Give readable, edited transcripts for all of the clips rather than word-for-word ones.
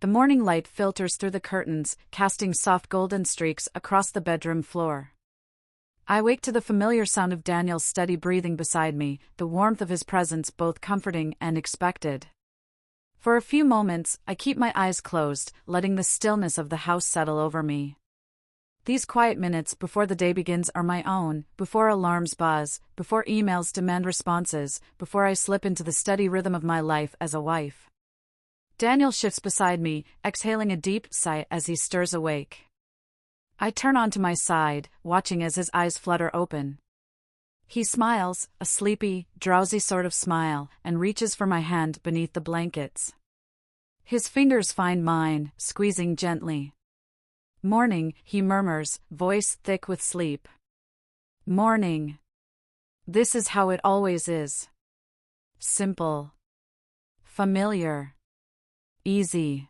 The morning light filters through the curtains, casting soft golden streaks across the bedroom floor. I wake to the familiar sound of Daniel's steady breathing beside me, the warmth of his presence both comforting and expected. For a few moments, I keep my eyes closed, letting the stillness of the house settle over me. These quiet minutes before the day begins are my own, before alarms buzz, before emails demand responses, before I slip into the steady rhythm of my life as a wife. Daniel shifts beside me, exhaling a deep sigh as he stirs awake. I turn onto my side, watching as his eyes flutter open. He smiles, a sleepy, drowsy sort of smile, and reaches for my hand beneath the blankets. His fingers find mine, squeezing gently. "Morning," he murmurs, voice thick with sleep. "Morning. This is how it always is. Simple. Familiar. Easy."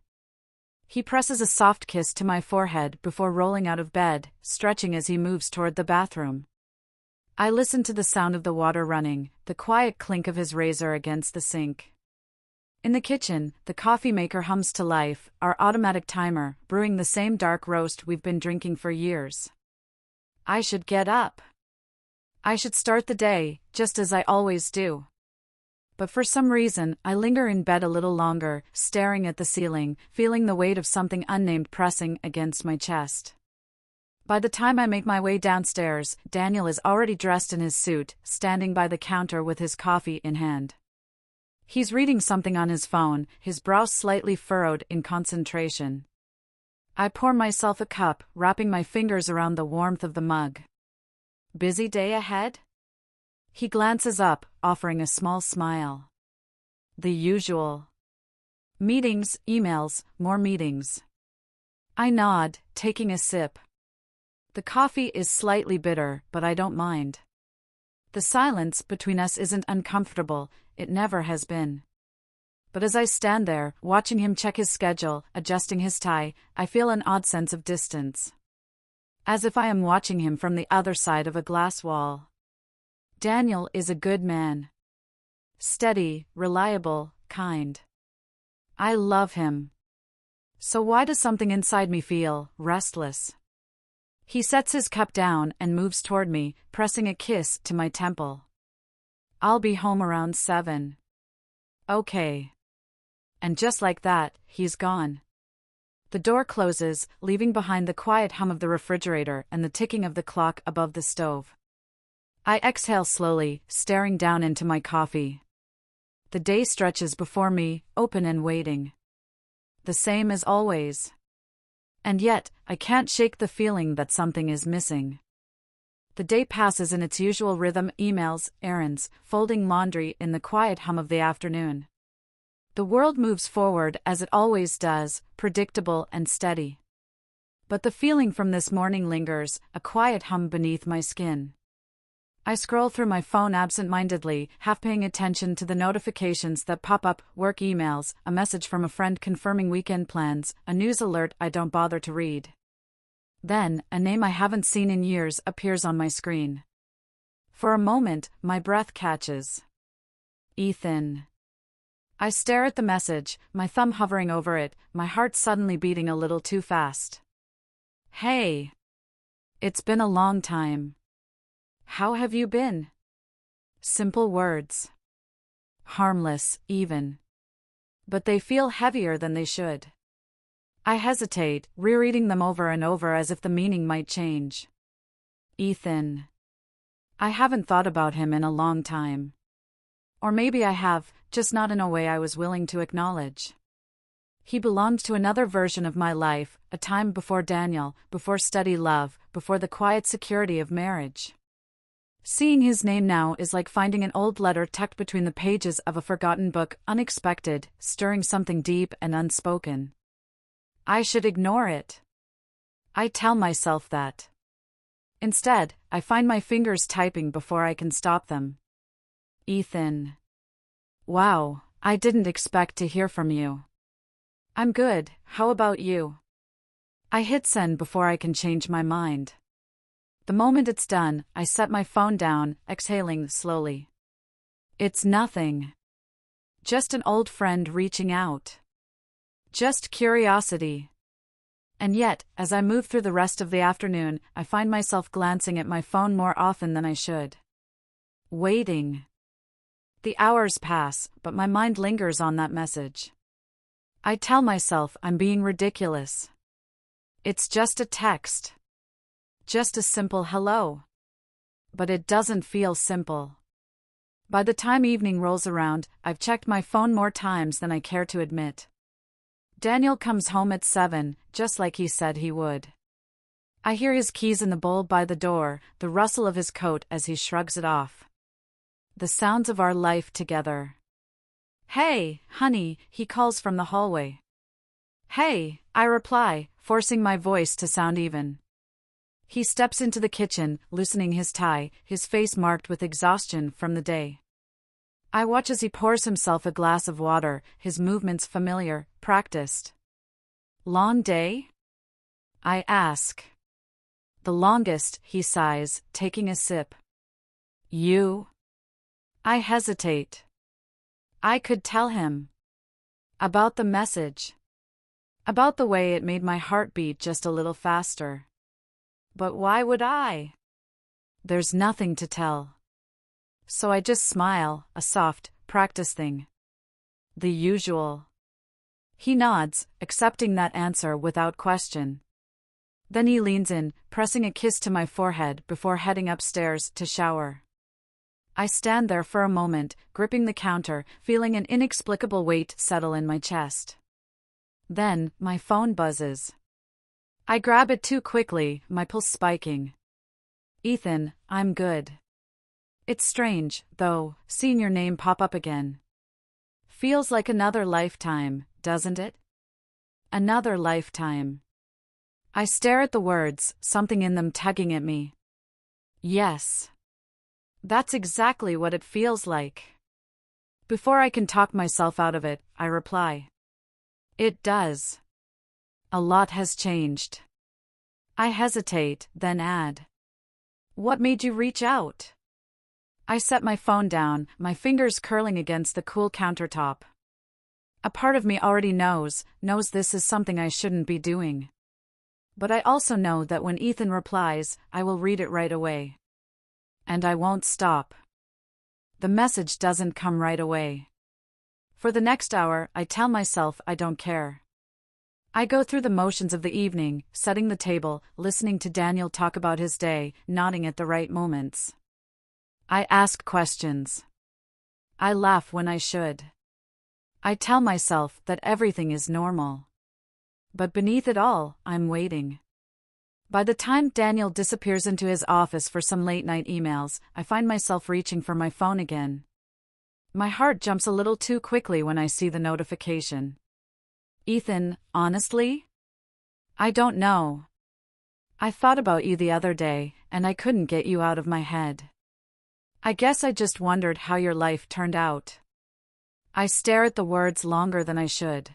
He presses a soft kiss to my forehead before rolling out of bed, stretching as he moves toward the bathroom. I listen to the sound of the water running, the quiet clink of his razor against the sink. In the kitchen, the coffee maker hums to life, our automatic timer, brewing the same dark roast we've been drinking for years. I should get up. I should start the day, just as I always do. But for some reason, I linger in bed a little longer, staring at the ceiling, feeling the weight of something unnamed pressing against my chest. By the time I make my way downstairs, Daniel is already dressed in his suit, standing by the counter with his coffee in hand. He's reading something on his phone, his brow slightly furrowed in concentration. I pour myself a cup, wrapping my fingers around the warmth of the mug. "Busy day ahead?" He glances up, offering a small smile. "The usual. Meetings, emails, more meetings." I nod, taking a sip. The coffee is slightly bitter, but I don't mind. The silence between us isn't uncomfortable, it never has been. But as I stand there, watching him check his schedule, adjusting his tie, I feel an odd sense of distance. As if I am watching him from the other side of a glass wall. Daniel is a good man. Steady, reliable, kind. I love him. So why does something inside me feel restless? He sets his cup down and moves toward me, pressing a kiss to my temple. "I'll be home around 7. "Okay." And just like that, he's gone. The door closes, leaving behind the quiet hum of the refrigerator and the ticking of the clock above the stove. I exhale slowly, staring down into my coffee. The day stretches before me, open and waiting. The same as always. And yet, I can't shake the feeling that something is missing. The day passes in its usual rhythm: emails, errands, folding laundry in the quiet hum of the afternoon. The world moves forward as it always does, predictable and steady. But the feeling from this morning lingers, a quiet hum beneath my skin. I scroll through my phone absent-mindedly, half paying attention to the notifications that pop up: work emails, a message from a friend confirming weekend plans, a news alert I don't bother to read. Then, a name I haven't seen in years appears on my screen. For a moment, my breath catches. Ethan. I stare at the message, my thumb hovering over it, my heart suddenly beating a little too fast. "Hey. It's been a long time. How have you been?" Simple words. Harmless, even. But they feel heavier than they should. I hesitate, rereading them over and over as if the meaning might change. Ethan. I haven't thought about him in a long time. Or maybe I have, just not in a way I was willing to acknowledge. He belonged to another version of my life, a time before Daniel, before steady love, before the quiet security of marriage. Seeing his name now is like finding an old letter tucked between the pages of a forgotten book, unexpected, stirring something deep and unspoken. I should ignore it. I tell myself that. Instead, I find my fingers typing before I can stop them. Ethan. Wow, I didn't expect to hear from you. I'm good, how about you? I hit send before I can change my mind. The moment it's done, I set my phone down, exhaling slowly. It's nothing. Just an old friend reaching out. Just curiosity. And yet, as I move through the rest of the afternoon, I find myself glancing at my phone more often than I should. Waiting. The hours pass, but my mind lingers on that message. I tell myself I'm being ridiculous. It's just a text. Just a simple hello. But it doesn't feel simple. By the time evening rolls around, I've checked my phone more times than I care to admit. Daniel comes home at 7, just like he said he would. I hear his keys in the bowl by the door, the rustle of his coat as he shrugs it off. The sounds of our life together. "Hey, honey," he calls from the hallway. "Hey," I reply, forcing my voice to sound even. He steps into the kitchen, loosening his tie, his face marked with exhaustion from the day. I watch as he pours himself a glass of water, his movements familiar, practiced. "Long day?" I ask. "The longest," he sighs, taking a sip. "You?" I hesitate. I could tell him. About the message. About the way it made my heart beat just a little faster. But why would I? There's nothing to tell. So I just smile, a soft, practice thing. The usual. He nods, accepting that answer without question. Then he leans in, pressing a kiss to my forehead before heading upstairs to shower. I stand there for a moment, gripping the counter, feeling an inexplicable weight settle in my chest. Then, my phone buzzes. I grab it too quickly, my pulse spiking. "Ethan, I'm good." It's strange, though, seeing your name pop up again. Feels like another lifetime, doesn't it? Another lifetime. I stare at the words, something in them tugging at me. Yes. That's exactly what it feels like. Before I can talk myself out of it, I reply. It does. A lot has changed. I hesitate, then add. What made you reach out? I set my phone down, my fingers curling against the cool countertop. A part of me already knows this is something I shouldn't be doing. But I also know that when Ethan replies, I will read it right away. And I won't stop. The message doesn't come right away. For the next hour, I tell myself I don't care. I go through the motions of the evening, setting the table, listening to Daniel talk about his day, nodding at the right moments. I ask questions. I laugh when I should. I tell myself that everything is normal. But beneath it all, I'm waiting. By the time Daniel disappears into his office for some late-night emails, I find myself reaching for my phone again. My heart jumps a little too quickly when I see the notification. Ethan, honestly? I don't know. I thought about you the other day, and I couldn't get you out of my head. I guess I just wondered how your life turned out. I stare at the words longer than I should.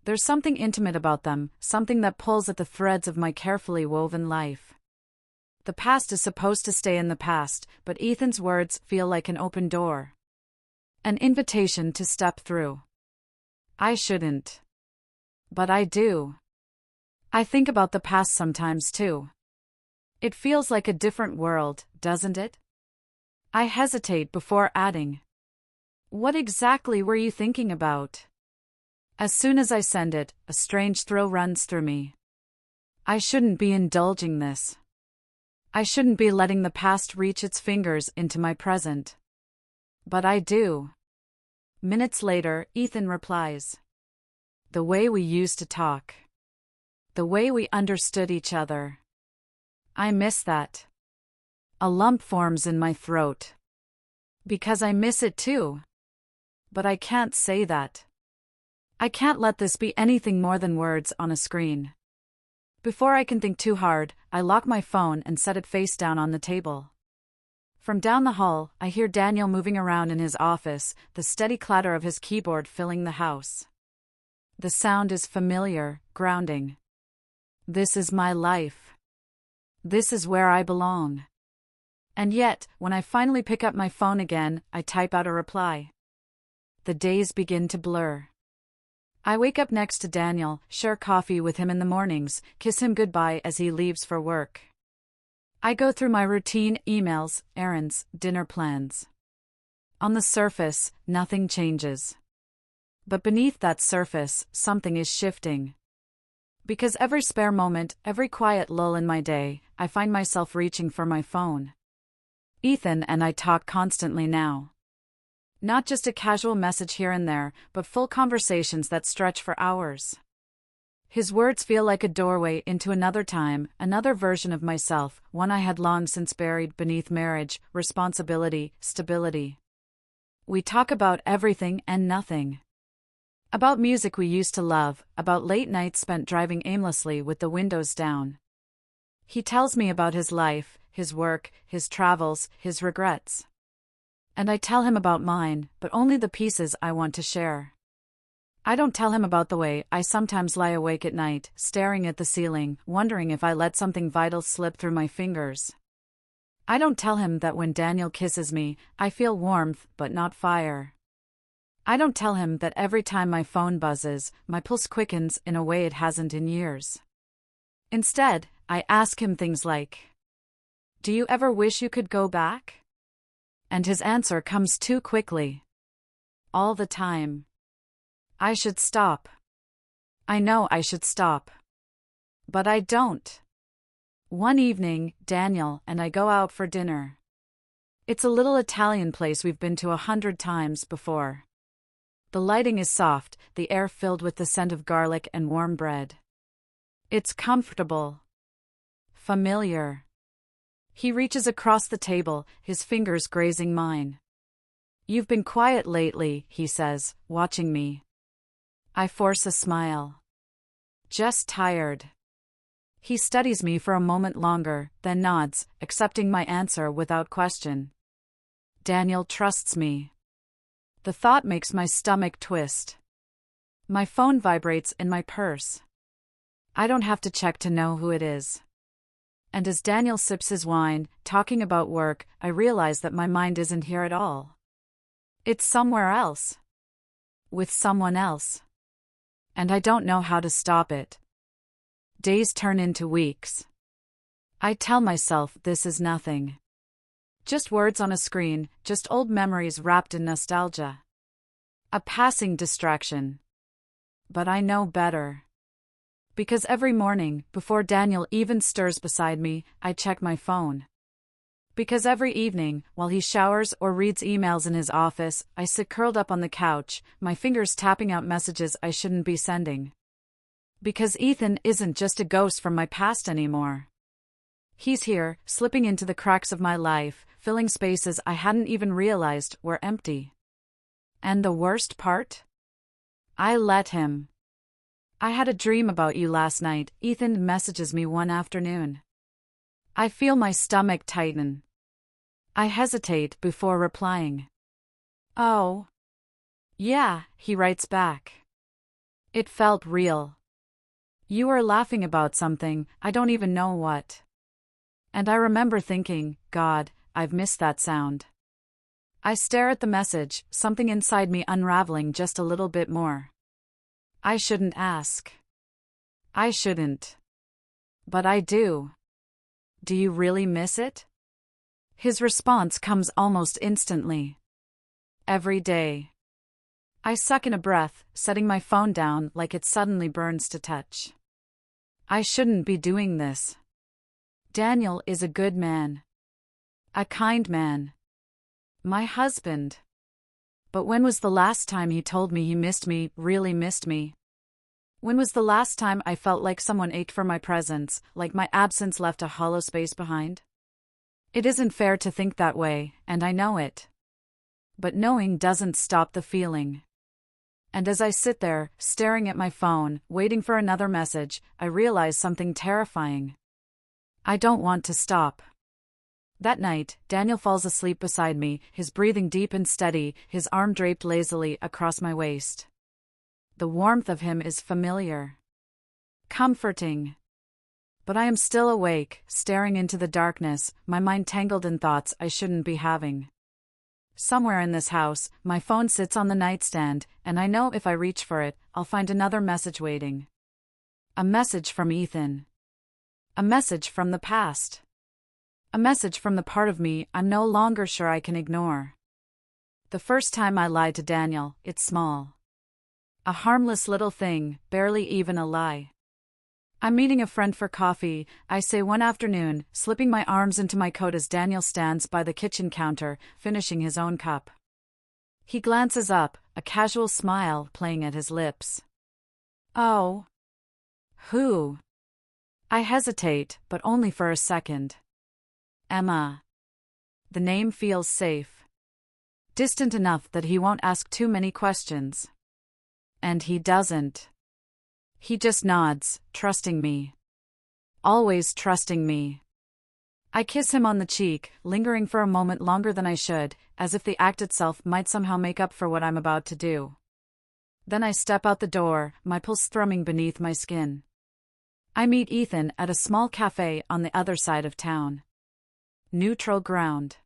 There's something intimate about them, something that pulls at the threads of my carefully woven life. The past is supposed to stay in the past, but Ethan's words feel like an open door. An invitation to step through. I shouldn't. But I do. I think about the past sometimes too. It feels like a different world, doesn't it? I hesitate before adding. What exactly were you thinking about? As soon as I send it, a strange thrill runs through me. I shouldn't be indulging this. I shouldn't be letting the past reach its fingers into my present. But I do. Minutes later, Ethan replies. The way we used to talk. The way we understood each other. I miss that. A lump forms in my throat. Because I miss it too. But I can't say that. I can't let this be anything more than words on a screen. Before I can think too hard, I lock my phone and set it face down on the table. From down the hall, I hear Daniel moving around in his office, the steady clatter of his keyboard filling the house. The sound is familiar, grounding. This is my life. This is where I belong. And yet, when I finally pick up my phone again, I type out a reply. The days begin to blur. I wake up next to Daniel, share coffee with him in the mornings, kiss him goodbye as he leaves for work. I go through my routine: emails, errands, dinner plans. On the surface, nothing changes. But beneath that surface, something is shifting. Because every spare moment, every quiet lull in my day, I find myself reaching for my phone. Ethan and I talk constantly now. Not just a casual message here and there, but full conversations that stretch for hours. His words feel like a doorway into another time, another version of myself, one I had long since buried beneath marriage, responsibility, stability. We talk about everything and nothing. About music we used to love, about late nights spent driving aimlessly with the windows down. He tells me about his life, his work, his travels, his regrets. And I tell him about mine, but only the pieces I want to share. I don't tell him about the way I sometimes lie awake at night, staring at the ceiling, wondering if I let something vital slip through my fingers. I don't tell him that when Daniel kisses me, I feel warmth but not fire. I don't tell him that every time my phone buzzes, my pulse quickens in a way it hasn't in years. Instead, I ask him things like, "Do you ever wish you could go back?" And his answer comes too quickly. All the time. I should stop. I know I should stop. But I don't. One evening, Daniel and I go out for dinner. It's a little Italian place we've been to 100 times before. The lighting is soft, the air filled with the scent of garlic and warm bread. It's comfortable. Familiar. He reaches across the table, his fingers grazing mine. "You've been quiet lately," he says, watching me. I force a smile. "Just tired." He studies me for a moment longer, then nods, accepting my answer without question. Daniel trusts me. The thought makes my stomach twist. My phone vibrates in my purse. I don't have to check to know who it is. And as Daniel sips his wine, talking about work, I realize that my mind isn't here at all. It's somewhere else. With someone else. And I don't know how to stop it. Days turn into weeks. I tell myself this is nothing. Just words on a screen, just old memories wrapped in nostalgia. A passing distraction. But I know better. Because every morning, before Daniel even stirs beside me, I check my phone. Because every evening, while he showers or reads emails in his office, I sit curled up on the couch, my fingers tapping out messages I shouldn't be sending. Because Ethan isn't just a ghost from my past anymore. He's here, slipping into the cracks of my life, filling spaces I hadn't even realized were empty. And the worst part? I let him. "I had a dream about you last night," Ethan messages me one afternoon. I feel my stomach tighten. I hesitate before replying. "Oh. Yeah," he writes back. It felt real. "You were laughing about something, I don't even know what." And I remember thinking, God, I've missed that sound. I stare at the message, something inside me unraveling just a little bit more. I shouldn't ask. I shouldn't. But I do. "Do you really miss it?" His response comes almost instantly. "Every day." I suck in a breath, setting my phone down like it suddenly burns to touch. I shouldn't be doing this. Daniel is a good man. A kind man. My husband. But when was the last time he told me he missed me, really missed me? When was the last time I felt like someone ached for my presence, like my absence left a hollow space behind? It isn't fair to think that way, and I know it. But knowing doesn't stop the feeling. And as I sit there, staring at my phone, waiting for another message, I realize something terrifying. I don't want to stop. That night, Daniel falls asleep beside me, his breathing deep and steady, his arm draped lazily across my waist. The warmth of him is familiar. Comforting. But I am still awake, staring into the darkness, my mind tangled in thoughts I shouldn't be having. Somewhere in this house, my phone sits on the nightstand, and I know if I reach for it, I'll find another message waiting. A message from Ethan. A message from the past. A message from the part of me I'm no longer sure I can ignore. The first time I lied to Daniel, it's small. A harmless little thing, barely even a lie. I'm meeting a friend for coffee, I say one afternoon, slipping my arms into my coat as Daniel stands by the kitchen counter, finishing his own cup. He glances up, a casual smile playing at his lips. Oh. Who? I hesitate, but only for a second. Emma. The name feels safe. Distant enough that he won't ask too many questions. And he doesn't. He just nods, trusting me. Always trusting me. I kiss him on the cheek, lingering for a moment longer than I should, as if the act itself might somehow make up for what I'm about to do. Then I step out the door, my pulse thrumming beneath my skin. I meet Ethan at a small cafe on the other side of town. Neutral ground.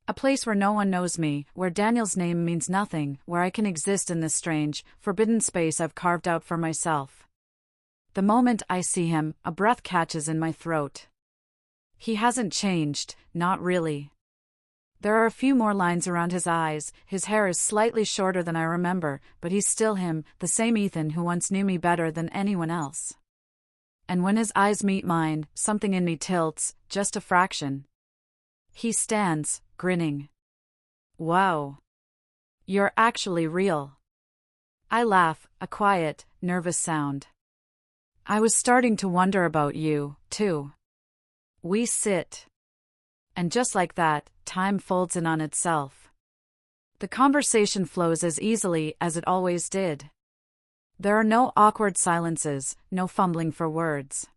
A place where no one knows me, where Daniel's name means nothing, where I can exist in this strange, forbidden space I've carved out for myself. The moment I see him, a breath catches in my throat. He hasn't changed, not really. There are a few more lines around his eyes, his hair is slightly shorter than I remember, but he's still him, the same Ethan who once knew me better than anyone else. And when his eyes meet mine, something in me tilts, just a fraction. He stands, grinning. Wow. You're actually real. I laugh, a quiet, nervous sound. I was starting to wonder about you, too. We sit. And just like that, time folds in on itself. The conversation flows as easily as it always did. There are no awkward silences, no fumbling for words.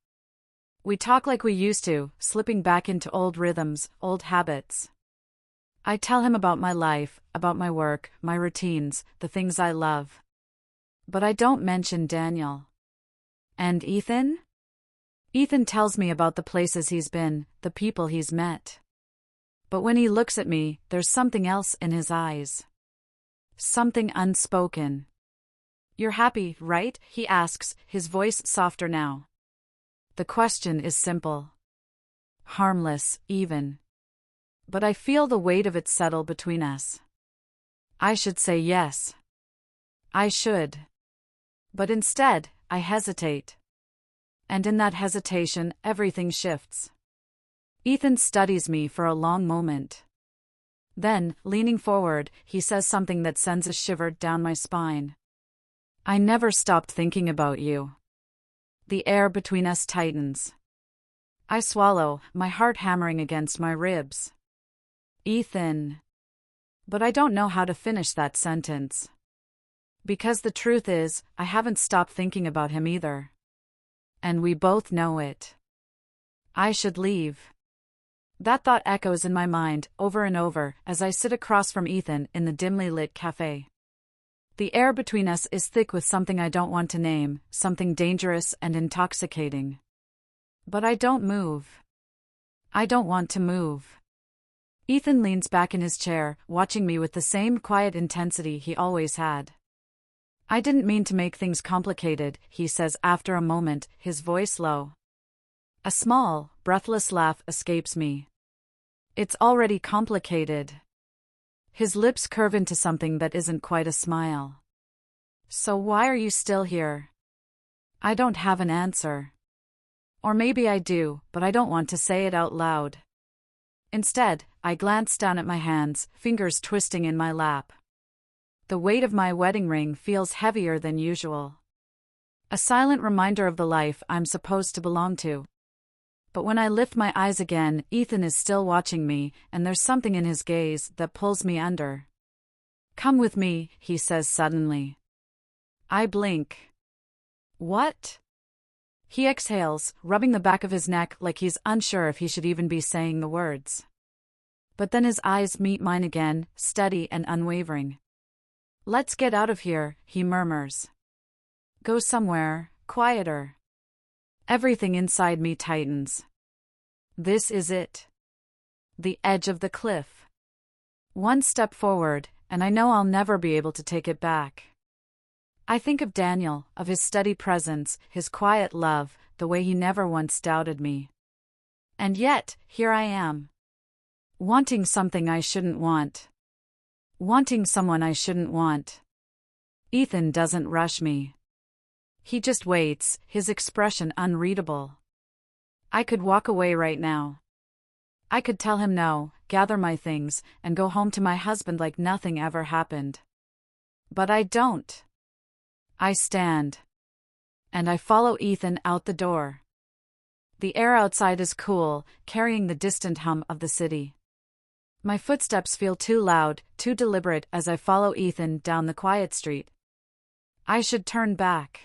We talk like we used to, slipping back into old rhythms, old habits. I tell him about my life, about my work, my routines, the things I love. But I don't mention Daniel. And Ethan? Ethan tells me about the places he's been, the people he's met. But when he looks at me, there's something else in his eyes. Something unspoken. You're happy, right? He asks, his voice softer now. The question is simple. Harmless, even. But I feel the weight of it settle between us. I should say yes. I should. But instead, I hesitate. And in that hesitation, everything shifts. Ethan studies me for a long moment. Then, leaning forward, he says something that sends a shiver down my spine. I never stopped thinking about you. The air between us tightens. I swallow, my heart hammering against my ribs. Ethan. But I don't know how to finish that sentence. Because the truth is, I haven't stopped thinking about him either. And we both know it. I should leave. That thought echoes in my mind, over and over, as I sit across from Ethan in the dimly lit cafe. The air between us is thick with something I don't want to name, something dangerous and intoxicating. But I don't move. I don't want to move. Ethan leans back in his chair, watching me with the same quiet intensity he always had. I didn't mean to make things complicated, he says after a moment, his voice low. A small, breathless laugh escapes me. It's already complicated. His lips curve into something that isn't quite a smile. So why are you still here? I don't have an answer. Or maybe I do, but I don't want to say it out loud. Instead, I glance down at my hands, fingers twisting in my lap. The weight of my wedding ring feels heavier than usual. A silent reminder of the life I'm supposed to belong to. But when I lift my eyes again, Ethan is still watching me, and there's something in his gaze that pulls me under. Come with me, he says suddenly. I blink. What? He exhales, rubbing the back of his neck like he's unsure if he should even be saying the words. But then his eyes meet mine again, steady and unwavering. Let's get out of here, he murmurs. Go somewhere, quieter. Everything inside me tightens. This is it. The edge of the cliff. One step forward, and I know I'll never be able to take it back. I think of Daniel, of his steady presence, his quiet love, the way he never once doubted me. And yet, here I am. Wanting something I shouldn't want. Wanting someone I shouldn't want. Ethan doesn't rush me. He just waits, his expression unreadable. I could walk away right now. I could tell him no, gather my things, and go home to my husband like nothing ever happened. But I don't. I stand. And I follow Ethan out the door. The air outside is cool, carrying the distant hum of the city. My footsteps feel too loud, too deliberate as I follow Ethan down the quiet street. I should turn back.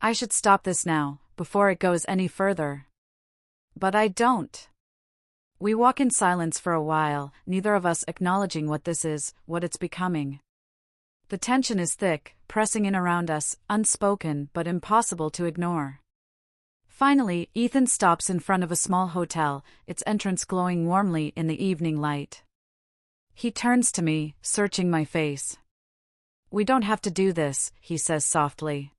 I should stop this now, before it goes any further. But I don't. We walk in silence for a while, neither of us acknowledging what this is, what it's becoming. The tension is thick, pressing in around us, unspoken but impossible to ignore. Finally, Ethan stops in front of a small hotel, its entrance glowing warmly in the evening light. He turns to me, searching my face. "We don't have to do this," he says softly.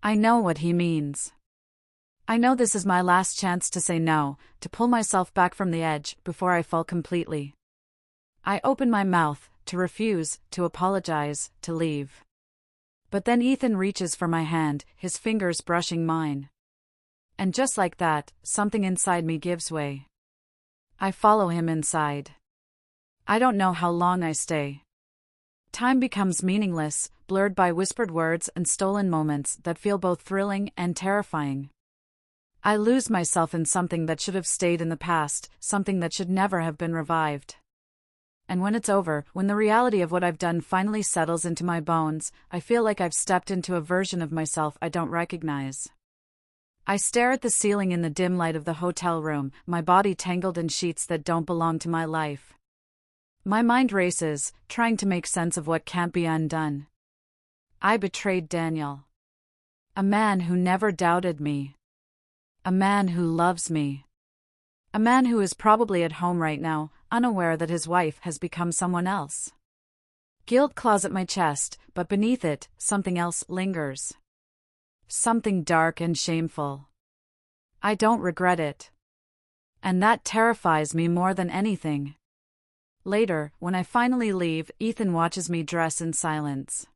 I know what he means. I know this is my last chance to say no, to pull myself back from the edge before I fall completely. I open my mouth, to refuse, to apologize, to leave. But then Ethan reaches for my hand, his fingers brushing mine. And just like that, something inside me gives way. I follow him inside. I don't know how long I stay. Time becomes meaningless, blurred by whispered words and stolen moments that feel both thrilling and terrifying. I lose myself in something that should have stayed in the past, something that should never have been revived. And when it's over, when the reality of what I've done finally settles into my bones, I feel like I've stepped into a version of myself I don't recognize. I stare at the ceiling in the dim light of the hotel room, my body tangled in sheets that don't belong to my life. My mind races, trying to make sense of what can't be undone. I betrayed Daniel. A man who never doubted me. A man who loves me. A man who is probably at home right now, unaware that his wife has become someone else. Guilt claws at my chest, but beneath it, something else lingers. Something dark and shameful. I don't regret it. And that terrifies me more than anything. Later, when I finally leave, Ethan watches me dress in silence.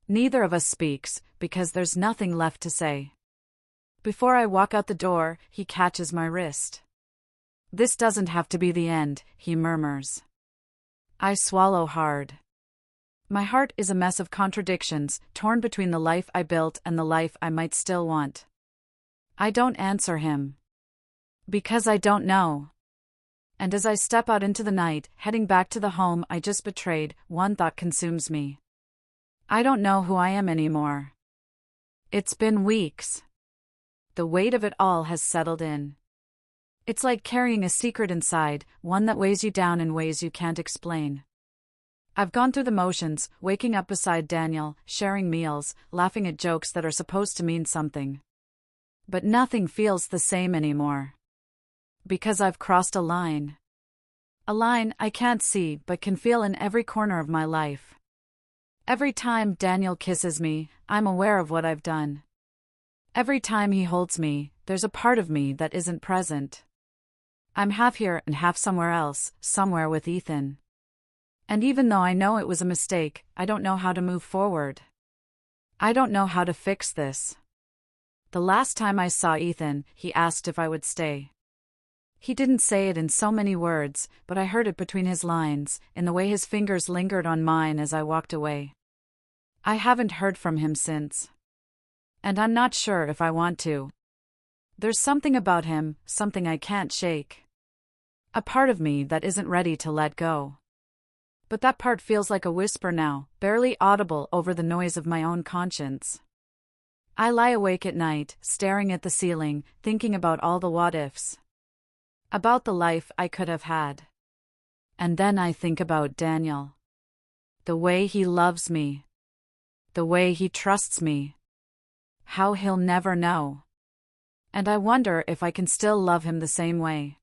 Neither of us speaks, because there's nothing left to say. Before I walk out the door, he catches my wrist. "This doesn't have to be the end," he murmurs. I swallow hard. My heart is a mess of contradictions, torn between the life I built and the life I might still want. I don't answer him. Because I don't know. And as I step out into the night, heading back to the home I just betrayed, one thought consumes me. I don't know who I am anymore. It's been weeks. The weight of it all has settled in. It's like carrying a secret inside, one that weighs you down in ways you can't explain. I've gone through the motions, waking up beside Daniel, sharing meals, laughing at jokes that are supposed to mean something. But nothing feels the same anymore. Because I've crossed a line. A line I can't see but can feel in every corner of my life. Every time Daniel kisses me, I'm aware of what I've done. Every time he holds me, there's a part of me that isn't present. I'm half here and half somewhere else, somewhere with Ethan. And even though I know it was a mistake, I don't know how to move forward. I don't know how to fix this. The last time I saw Ethan, he asked if I would stay. He didn't say it in so many words, but I heard it between his lines, in the way his fingers lingered on mine as I walked away. I haven't heard from him since. And I'm not sure if I want to. There's something about him, something I can't shake. A part of me that isn't ready to let go. But that part feels like a whisper now, barely audible over the noise of my own conscience. I lie awake at night, staring at the ceiling, thinking about all the what-ifs. About the life I could have had. And then I think about Daniel. The way he loves me. The way he trusts me. How he'll never know. And I wonder if I can still love him the same way.